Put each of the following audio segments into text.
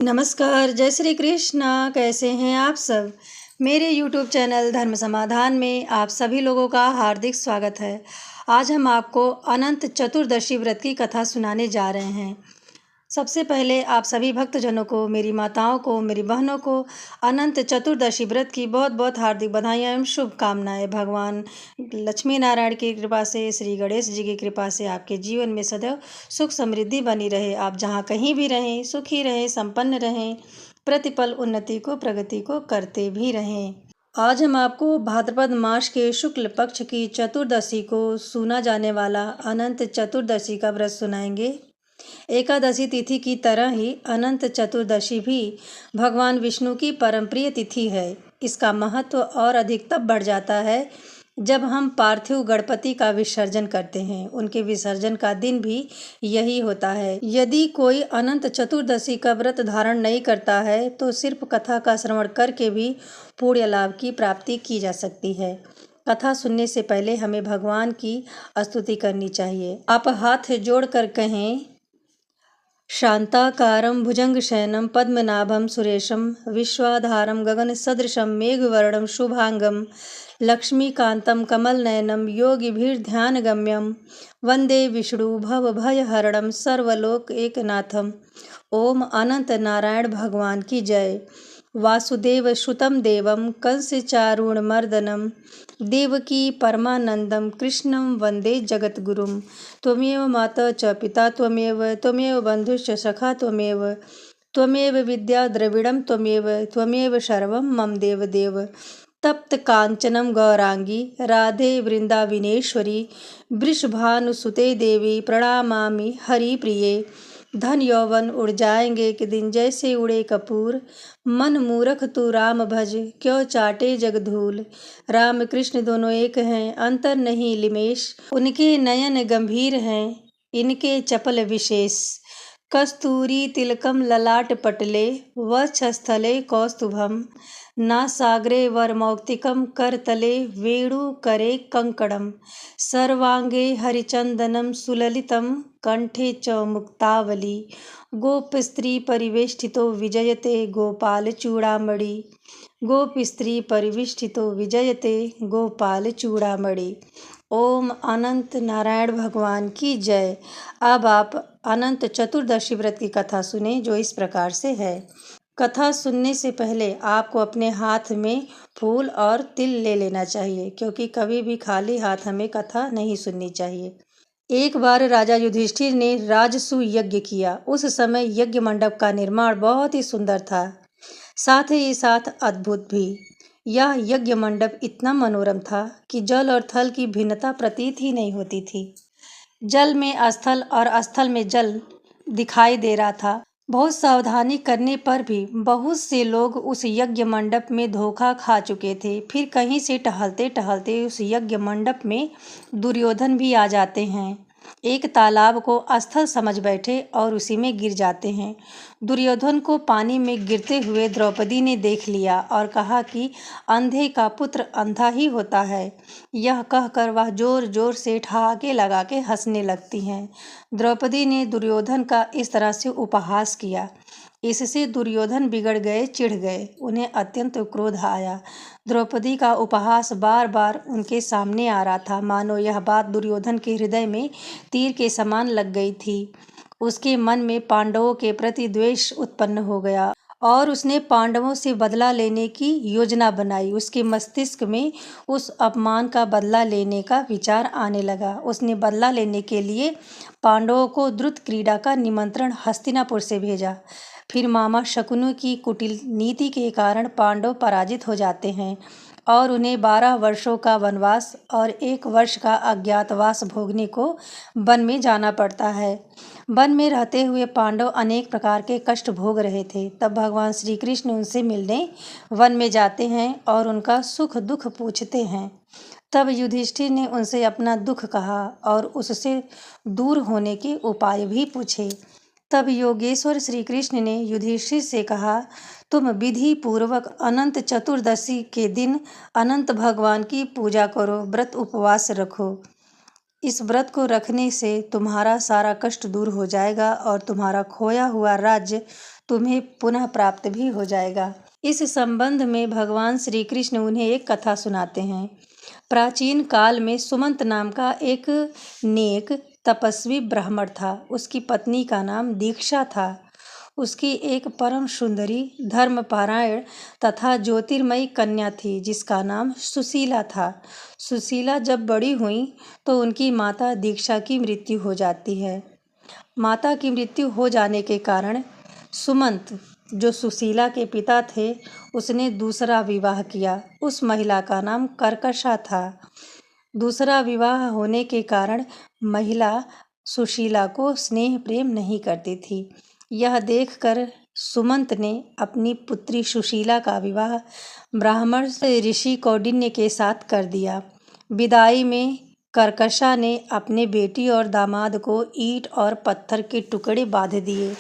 नमस्कार, जय श्री कृष्णा। कैसे हैं आप सब। मेरे यूट्यूब चैनल धर्म समाधान में आप सभी लोगों का हार्दिक स्वागत है। आज हम आपको अनंत चतुर्दशी व्रत की कथा सुनाने जा रहे हैं। सबसे पहले आप सभी भक्तजनों को, मेरी माताओं को, मेरी बहनों को अनंत चतुर्दशी व्रत की बहुत बहुत हार्दिक बधाइयाँ एवं शुभकामनाएं। भगवान लक्ष्मी नारायण की कृपा से, श्री गणेश जी की कृपा से आपके जीवन में सदैव सुख समृद्धि बनी रहे। आप जहाँ कहीं भी रहें, सुखी रहें, संपन्न रहें, प्रतिपल उन्नति को, प्रगति को करते भी रहें। आज हम आपको भाद्रपद मास के शुक्ल पक्ष की चतुर्दशी को सुना जाने वाला अनंत चतुर्दशी का व्रत सुनाएंगे। एकादशी तिथि की तरह ही अनंत चतुर्दशी भी भगवान विष्णु की परम प्रिय तिथि है। इसका महत्व और अधिक तब बढ़ जाता है जब हम पार्थिव गणपति का विसर्जन करते हैं। उनके विसर्जन का दिन भी यही होता है। यदि कोई अनंत चतुर्दशी का व्रत धारण नहीं करता है तो सिर्फ कथा का श्रवण करके भी पुण्य लाभ की प्राप्ति की जा सकती है। कथा सुनने से पहले हमें भगवान की स्तुति करनी चाहिए। आप हाथ जोड़कर कहें, शांताकारं भुजंगशयनं पद्मनाभं सुरेशं विश्वाधारं गगनसदृशं मेघवर्णं शुभांगं लक्ष्मीकान्तं कमलनयनं योगिभिर्ध्यानगम्यं वन्दे विष्णु भवभयहरणं सर्वलोक एकनाथम्। ओम अनंत नारायण भगवान की जय। वासुदेव सुतं देवं कंसचारूणमर्दनं देवकी परमानंदं कृष्णं वन्दे जगद्गुरुं। त्वमेव माता च पिता त्वमेव बन्धुश्च सखा त्वमेव विद्या द्रविडं त्वमेव सर्वं मम देवदेव। तप्त कांचनं गौरांगी राधे वृंदाविनेश्वरी वृषभानुसुते देवी प्रणमामि हरिप्रिये। धन यौवन उड़ जाएंगे एक दिन जैसे उड़े कपूर, मन मूरख तू राम भज क्यों चाटे जग धूल। राम कृष्ण दोनों एक हैं, अंतर नहीं लिमेश, उनके नयन गंभीर हैं, इनके चपल विशेष। कस्तूरी तिलकम ललाट पटले वक्षस्थले कौस्तुभम नासाग्रे वरमौक्तिकं करतले वेणुकरे कंकणं सर्वांगे हरिचंदनं सुललितं कंठे च मुक्तावली। गोपस्त्री परिवेष्टितो विजयते गोपालचूड़ामणि गोपस्त्री परिवेष्टितो विजयते गोपालचूड़ामणि। ओम अनंत नारायण भगवान की जय। अब आप अनंत चतुर्दशी व्रत की कथा सुने जो इस प्रकार से है। कथा सुनने से पहले आपको अपने हाथ में फूल और तिल ले लेना चाहिए, क्योंकि कभी भी खाली हाथ हमें कथा नहीं सुननी चाहिए। एक बार राजा युधिष्ठिर ने राजसूय यज्ञ किया। उस समय यज्ञ मंडप का निर्माण बहुत ही सुंदर था, साथ ही साथ अद्भुत भी। यह यज्ञ मंडप इतना मनोरम था कि जल और थल की भिन्नता प्रतीत ही नहीं होती थी। जल में स्थल और स्थल में जल दिखाई दे रहा था। बहुत सावधानी करने पर भी बहुत से लोग उस यज्ञ मंडप में धोखा खा चुके थे। फिर कहीं से टहलते टहलते उस यज्ञ मंडप में दुर्योधन भी आ जाते हैं। एक तालाब को स्थल समझ बैठे और उसी में गिर जाते हैं। दुर्योधन को पानी में गिरते हुए द्रौपदी ने देख लिया और कहा कि अंधे का पुत्र अंधा ही होता है। यह कहकर वह जोर जोर से ठहाके लगा के हंसने लगती हैं। द्रौपदी ने दुर्योधन का इस तरह से उपहास किया। इससे दुर्योधन बिगड़ गए, चिढ़ गए। उन्हें अत्यंत क्रोध आया। द्रौपदी का उपहास बार बार उनके सामने आ रहा था, मानो यह बात दुर्योधन के हृदय में तीर के समान लग गई थी। उसके मन में पांडवों के प्रति द्वेष उत्पन्न हो गया और उसने पांडवों से बदला लेने की योजना बनाई। उसके मस्तिष्क में उस अपमान का बदला लेने का विचार आने लगा। उसने बदला लेने के लिए पांडवों को द्रुत क्रीड़ा का निमंत्रण हस्तिनापुर से भेजा। फिर मामा शकुनी की कुटिल नीति के कारण पांडव पराजित हो जाते हैं और उन्हें 12 वर्षों का वनवास और 1 वर्ष का अज्ञातवास भोगने को वन में जाना पड़ता है। वन में रहते हुए पांडव अनेक प्रकार के कष्ट भोग रहे थे। तब भगवान श्री कृष्ण उनसे मिलने वन में जाते हैं और उनका सुख दुख पूछते हैं। तब युधिष्ठिर ने उनसे अपना दुख कहा और उससे दूर होने के उपाय भी पूछे। तब योगेश्वर श्री कृष्ण ने युधिष्ठिर से कहा, तुम विधि पूर्वक अनंत चतुर्दशी के दिन अनंत भगवान की पूजा करो, व्रत उपवास रखो। इस व्रत को रखने से तुम्हारा सारा कष्ट दूर हो जाएगा और तुम्हारा खोया हुआ राज्य तुम्हें पुनः प्राप्त भी हो जाएगा। इस संबंध में भगवान श्री कृष्ण उन्हें एक कथा सुनाते हैं। प्राचीन काल में सुमंत नाम का एक नेक तपस्वी ब्राह्मण था। उसकी पत्नी का नाम दीक्षा था। उसकी एक परम सुंदरी, धर्मपरायण तथा ज्योतिर्मयी कन्या थी जिसका नाम सुशीला था। सुशीला जब बड़ी हुई तो उनकी माता दीक्षा की मृत्यु हो जाती है। माता की मृत्यु हो जाने के कारण सुमंत, जो सुशीला के पिता थे, उसने दूसरा विवाह किया। उस महिला का नाम कर्कशा था। दूसरा विवाह होने के कारण महिला सुशीला को स्नेह प्रेम नहीं करती थी। यह देखकर सुमंत ने अपनी पुत्री सुशीला का विवाह ब्राह्मण ऋषि कौंडिन्य के साथ कर दिया। विदाई में कर्कशा ने अपने बेटी और दामाद को ईंट और पत्थर के टुकड़े बांध दिए।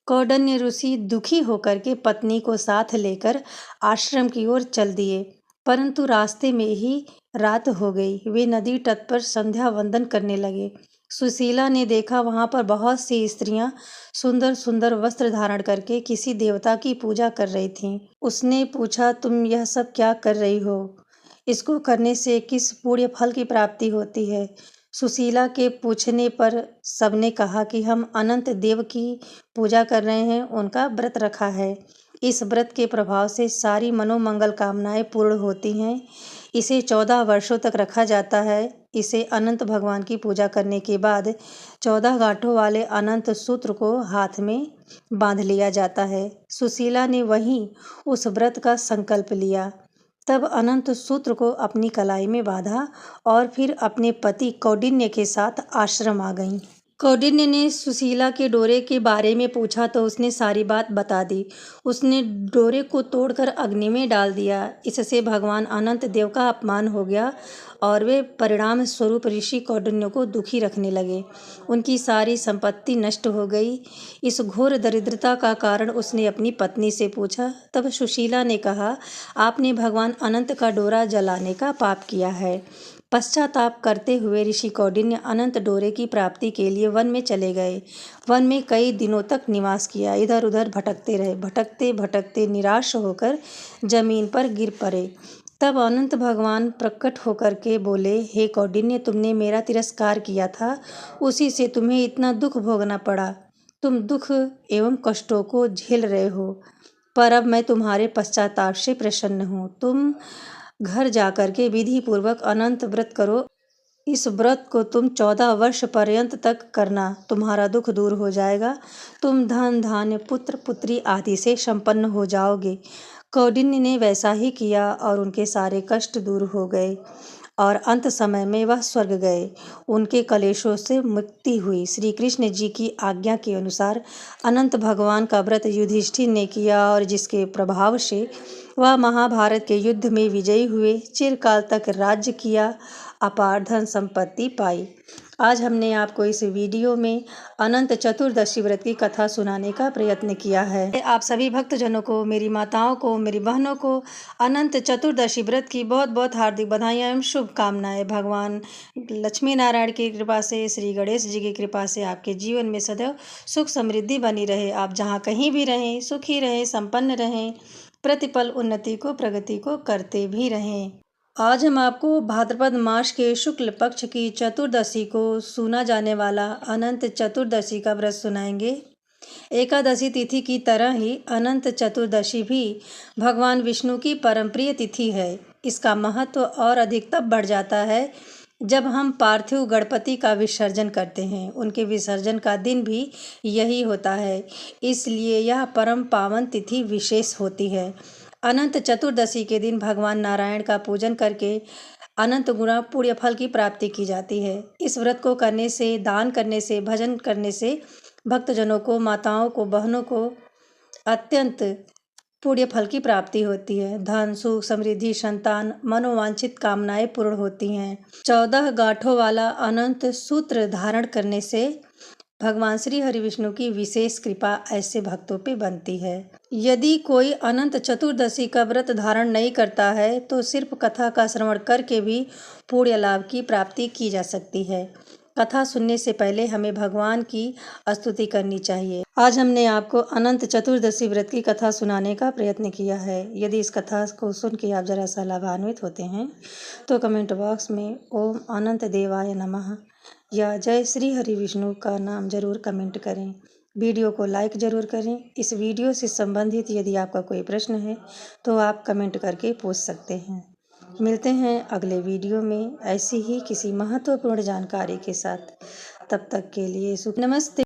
कौंडिन्य ऋषि दुखी होकर के पत्नी को साथ लेकर आश्रम की ओर चल दिए, परंतु रास्ते में ही रात हो गई। वे नदी तट पर संध्या वंदन करने लगे। सुशीला ने देखा वहां पर बहुत सी स्त्रियां सुंदर सुंदर वस्त्र धारण करके किसी देवता की पूजा कर रही थीं। उसने पूछा, तुम यह सब क्या कर रही हो? इसको करने से किस पुण्य फल की प्राप्ति होती है? सुशीला के पूछने पर सबने कहा कि हम अनंत देव की पूजा कर रहे हैं, उनका व्रत रखा है। इस व्रत के प्रभाव से सारी मनोमंगल कामनाएं पूर्ण होती हैं। इसे 14 वर्षों तक रखा जाता है। इसे अनंत भगवान की पूजा करने के बाद 14 गांठों वाले अनंत सूत्र को हाथ में बांध लिया जाता है। सुशीला ने वहीं उस व्रत का संकल्प लिया। तब अनंत सूत्र को अपनी कलाई में बांधा और फिर अपने पति कौंडिन्य के साथ आश्रम आ गईं। कौंडिन्य ने सुशीला के डोरे के बारे में पूछा तो उसने सारी बात बता दी। उसने डोरे को तोड़कर अग्नि में डाल दिया। इससे भगवान अनंत देव का अपमान हो गया और वे परिणाम स्वरूप ऋषि कौंडिन्य को दुखी रखने लगे। उनकी सारी संपत्ति नष्ट हो गई। इस घोर दरिद्रता का कारण उसने अपनी पत्नी से पूछा। तब सुशीला ने कहा, आपने भगवान अनंत का डोरा जलाने का पाप किया है। पश्चाताप करते हुए ऋषि कौंडिन्य अनंत डोरे की प्राप्ति के लिए वन में चले गए। वन में कई दिनों तक निवास किया। इधर उधर भटकते रहे। भटकते भटकते निराश होकर जमीन पर गिर पड़े। तब अनंत भगवान प्रकट होकर के बोले, हे कौंडिन्य, तुमने मेरा तिरस्कार किया था, उसी से तुम्हें इतना दुख भोगना पड़ा। तुम दुख एवं कष्टों को झेल रहे हो, पर अब मैं तुम्हारे पश्चाताप से प्रसन्न हूँ। तुम घर जाकर के विधि पूर्वक अनंत व्रत करो। इस व्रत को तुम 14 वर्ष पर्यंत तक करना। तुम्हारा दुख दूर हो जाएगा। तुम धन धान्य पुत्र पुत्री आदि से संपन्न हो जाओगे। कौंडिन्य ने वैसा ही किया और उनके सारे कष्ट दूर हो गए और अंत समय में वह स्वर्ग गए। उनके कलेशों से मुक्ति हुई। श्री कृष्ण जी की आज्ञा के अनुसार अनंत भगवान का व्रत युधिष्ठिर ने किया और जिसके प्रभाव से वह महाभारत के युद्ध में विजयी हुए, चिरकाल तक राज्य किया, अपार धन संपत्ति पाई। आज हमने आपको इस वीडियो में अनंत चतुर्दशी व्रत की कथा सुनाने का प्रयत्न किया है। आप सभी भक्तजनों को, मेरी माताओं को, मेरी बहनों को अनंत चतुर्दशी व्रत की बहुत बहुत हार्दिक बधाइयाँ एवं शुभकामनाएं। भगवान लक्ष्मी नारायण की कृपा से, श्री गणेश जी की कृपा से आपके जीवन में सदैव सुख समृद्धि बनी रहे। आप जहाँ कहीं भी रहें, सुखी रहें, संपन्न रहें, प्रतिपल उन्नति को, प्रगति को करते भी रहें। आज हम आपको भाद्रपद मास के शुक्ल पक्ष की चतुर्दशी को सुना जाने वाला अनंत चतुर्दशी का व्रत सुनाएंगे। एकादशी तिथि की तरह ही अनंत चतुर्दशी भी भगवान विष्णु की परम प्रिय तिथि है। इसका महत्व और अधिक तब बढ़ जाता है जब हम पार्थिव गणपति का विसर्जन करते हैं। उनके विसर्जन का दिन भी यही होता है, इसलिए यह परम पावन तिथि विशेष होती है। अनंत चतुर्दशी के दिन भगवान नारायण का पूजन करके अनंत गुना पुण्य फल की प्राप्ति की जाती है। इस व्रत को करने से, दान करने से, भजन करने से भक्तजनों को, माताओं को, बहनों को अत्यंत पुण्य फल की प्राप्ति होती है। धन, सुख, समृद्धि, संतान, मनोवांछित कामनाएं पूर्ण होती हैं। 14 गांठों वाला अनंत सूत्र धारण करने से भगवान श्री हरि विष्णु की विशेष कृपा ऐसे भक्तों पे बनती है। यदि कोई अनंत चतुर्दशी का व्रत धारण नहीं करता है तो सिर्फ कथा का श्रवण करके भी पुण्य लाभ की प्राप्ति की जा सकती है। कथा सुनने से पहले हमें भगवान की स्तुति करनी चाहिए। आज हमने आपको अनंत चतुर्दशी व्रत की कथा सुनाने का प्रयत्न किया है। यदि इस कथा को सुन के आप जरा सा लाभान्वित होते हैं तो कमेंट बॉक्स में ओम अनंत देवाय नमः या जय श्री हरि विष्णु का नाम जरूर कमेंट करें। वीडियो को लाइक ज़रूर करें। इस वीडियो से संबंधित यदि आपका कोई प्रश्न है तो आप कमेंट करके पूछ सकते हैं। मिलते हैं अगले वीडियो में ऐसी ही किसी महत्वपूर्ण जानकारी के साथ। तब तक के लिए नमस्ते।